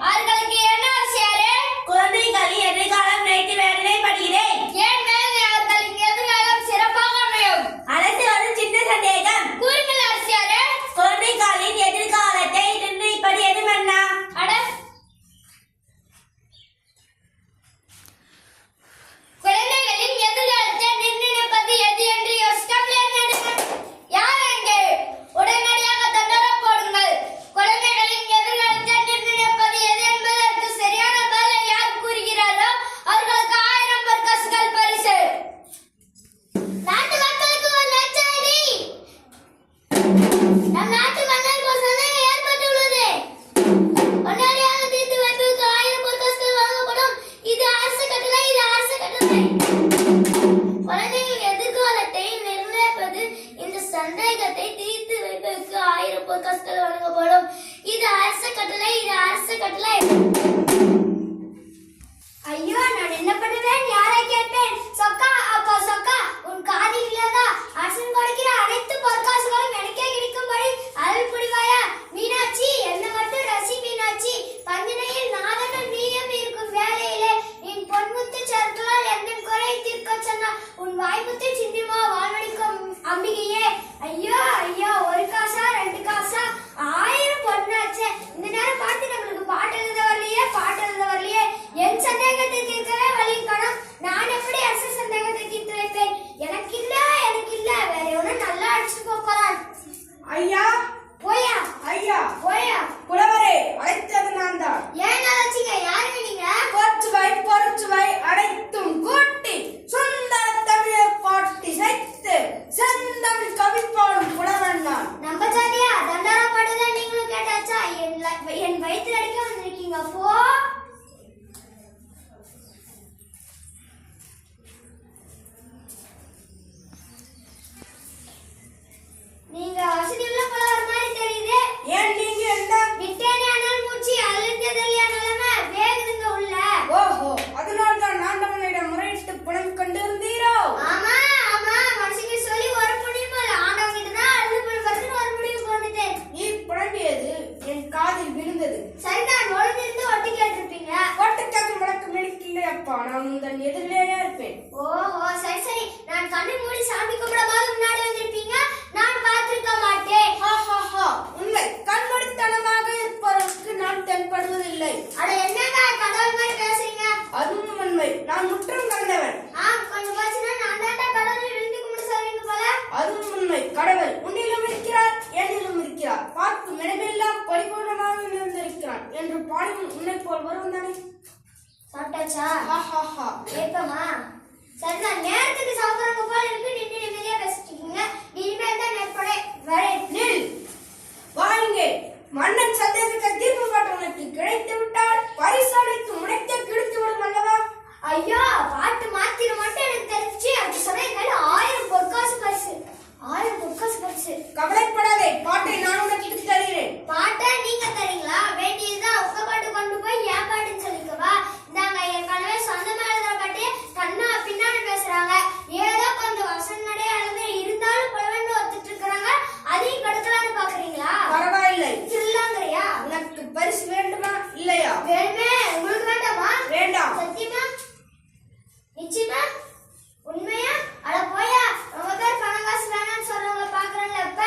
அவர்களுக்கு என்ன ஆசையாரே? குழந்தைகளின் எதிர்காலம் நினைத்து வேதனைப்படுகிறேன். ஏன் மேலே அவர்களின் எதிர்காலம் சிறப்பாக அமையும்? அரசு வரும் சின்ன சந்தேகம். கூறுங்கள் அரசியாரே. குழந்தைகளின் எதிர்காலத்தை நிர்ணயிப்பது எதுவென்னா? அட, குழந்தைகளின் எதிர்காலத்தை நிர்ணயிப்பது எது என்று யோசிக்க யார் எங்கே? உடனடியாக தண்டனை போடுங்கள். குழந்தைகளின் எதிர்காலத்தை நிர்ணயிப்பது எது என்பதற்கு சரியான பதிலை யார் கூறுகிறாரோ அவர்களுக்கு 1000 பொற்காசுகள் பரிசு. நாட்டு மக்களுக்கு ஒரு நற்செய்தி. நம் நாட்டு மன்னருக்கு ஒரு சந்தேகம் ஏற்பட்டுள்ளது. உடனடியாக தீர்த்து வைப்பதற்கு 1000 பொற்காசுகள் வழங்கப்படும். இது அரசு கட்டளை. குழந்தைகள் எதிர்காலத்தை நிர்ணயிப்பது இந்த சந்தேகத்தை தீர்த்து வைப்பதற்கு 1000 பொற்காசுகள் வழங்கப்படும். இது அரசு கட்டளை. ஐயோ, நான் என்ன பண்ணுவேன்? யாரை கேட்பேன்? சொக்கா, அப்பா சொக்கா, உன் காதில் இல்லதா? அரசன் கொடுக்கிற அனைத்து பொற்காசுகளும் எனக்கே கிடைக்கும்படி அருள் புரிவாயா? மீனாட்சி, என்ன மட்டும் ரசி மீனாட்சி. பந்தினையில் நாதனும் நீயும் இருக்கும் வேலையிலே என் பொன்முத்து சருக்களால் எந்த குறை தீர்க்க சொன்ன உன் வாய்முத்து சிந்திமா வாழ்வழிக்கும் அம்பிகையே. ஐயோ, ஒரு காசா 2 காசா 1000 பொன்னாச்சே. இந்த நேரம் பார்த்து நம்மளுக்கு பாட்டு எழுத வரலையே. என் சந்தேகத்தை தீர்க்கவே வழி காணும். நான் எப்படி அரசு சந்தேகத்தை தீர்த்து வைப்பேன்? எனக்கு இல்ல வேற எவனும் நல்லா அடிச்சு போறான். ஐயா போயா புலவரே, அழைத்தது நான் தான். ஏன் நினைச்சீங்க? யாருங்க நீங்க? பொறுச்சுவை அனைத்தும் கூட்டி சுந்தர தமிழை பாட்டி சைத்து செந்தமிழ் கவி பாடும் புலவன் நான். நம்ம ஜாதியா தண்டாரா பாடுதான் நீங்களும் கேட்டாச்சா? என் வயிற்று அடிக்க வந்திருக்கீங்க. போ. நீங்க வசதியுள்ள புலவர் மாதிரி தெரியுது. ஏன் நீங்க என்ன விட்டேனே ஆனால் மூச்சு அழுந்ததல்லையா நிலைமை வேகுதுங்க உள்ள. ஓஹோ, அதனால் தான் ஆண்டவனிடம் முறையிட்டு புலம் கொண்டிருந்தீரோ? ஆமா, மனுஷங்க சொல்லி ஒரு முடியும் இல்ல. ஆண்டவங்கிட்ட தான் அழுது புலம்புறதுன்னு ஒரு முடிவுக்கு வந்துட்டேன். நீ புலம்பியது என் காதில் விழுந்தது. சரிதான், ஒழுங்கிருந்து ஒட்டி கேட்டிருப்பீங்க. ஒட்டுக்காக வழக்கம் எடுக்கல அப்பா, நான் உங்கள் எதிரிலேயே இருப்பேன். ஓஹோ, சரி. நான் கண்ணு மூடி சாமி கும்பிடும்போது முன்னாடி வந்திருப்பீங்க. நான் பார்த்திருக்க மாட்டேன். உண்மை. கண்மூடித்தனமாக இருப்பவருக்கு நான் தென்படுவதில்லை. அட, என்னங்க கடவுள் மாதிரி பேசுறீங்க? அதுவும் உண்மை. நான் முற்றும் கண்டவன். கொஞ்சம் போச்சுன்னா நான் தாண்டா கடவுளை விழுந்து கும்பிட்டு சொல்றீங்க போல. அதுவும் உண்மை. கடவுள் உன்னிலும் இருக்கிறார், என்னிலும் இருக்கிறார். பார்க்கும் இடமெல்லாம் பரிபூர்ணமாக நிறைந்திருக்கிறான் என்று பாடும் உன்னை போல் வரும் தானே. சாப்பிட்டாச்சா? ஏப்பமா. சரிதான், நேரத்துக்கு சாப்பிடுறவங்க போல இருக்கு. நின்று நிம்மதியா பேசிட்டு இருக்கீங்க. இனிமேல் தான் நேர்படை வரேன். நில், வாங்க. மன்னன் சந்தேகத்தை தீர்ப்பு காட்ட உனக்கு கிடைத்து விட்டால் பரிசாலைக்கு முனைத்தை கிழித்து விடும் அல்லவா? ஐயோ, பாட்டு மாத்திர மட்டும் எனக்கு தெரிஞ்சு அது சொன்னீங்க. 1000 பொற்காசு பரிசு. 1000 பொற்காசு பரிசு. கவலைப்படாதே, பாட்டை நான் உனக்கு தருகிறேன். பாட்டை நீங்க தரீங்களா? வேண்டியதுதான் உங்க பாட்டு கொண்டு போய் என் பாட்டுன்னு சொல்லிக்கவா? இந்தாங்க, ஏற்கனவே சொந்தமா எழுதுற பாட்டு கண்ணா பின்னாடி பேசுறாங்க. ஏதோ கொஞ்சம் வசனடைய அளந்து இருந்தாலும் புலவன் ஒத்துட்டு இருக்கிறாங்க. அதையும் கெடுக்கலான்னு பாக்குறீங்களா? பரவாயில்லை. திருல்லாங்கறியா? உனக்கு பரிசு வேண்டுமா இல்லையா? வேணுமே. உங்களுக்கு வேண்டாமா? வேண்டாம். சத்தியமா? நிச்சயமா? உண்மையா? அட போயா, உங்க பேர் பணம் காசு வேணாம்னு சொல்றவங்க பாக்குறேன்ல. இப்ப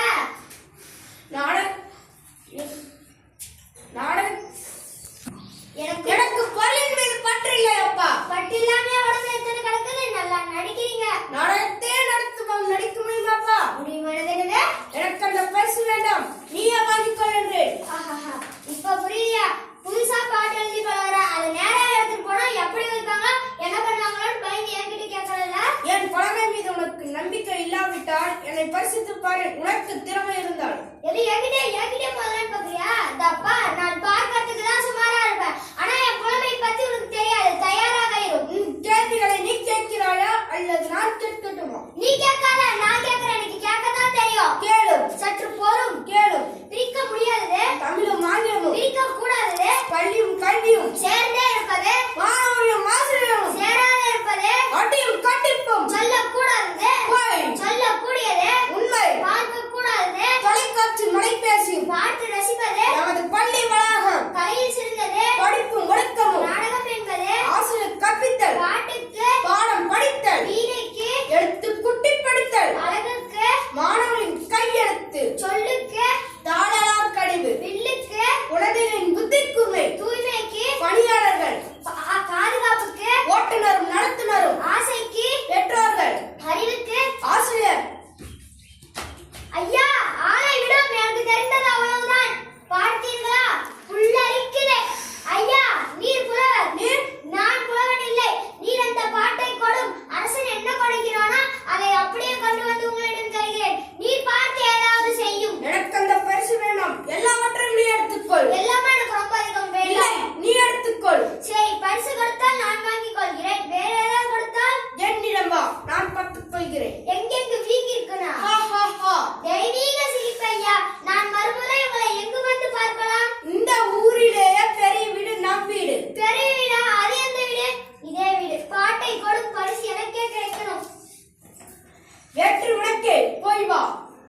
எனக்கு பொருளின் மீது பற்று இல்லை அப்பா. பட்டு இல்லாம உடம்பு எத்தனை கிடக்குது? நல்லா நடிக்கிறீங்க. நாடகத்தே நடிக்க முடியுமாப்பா? முடியுமா?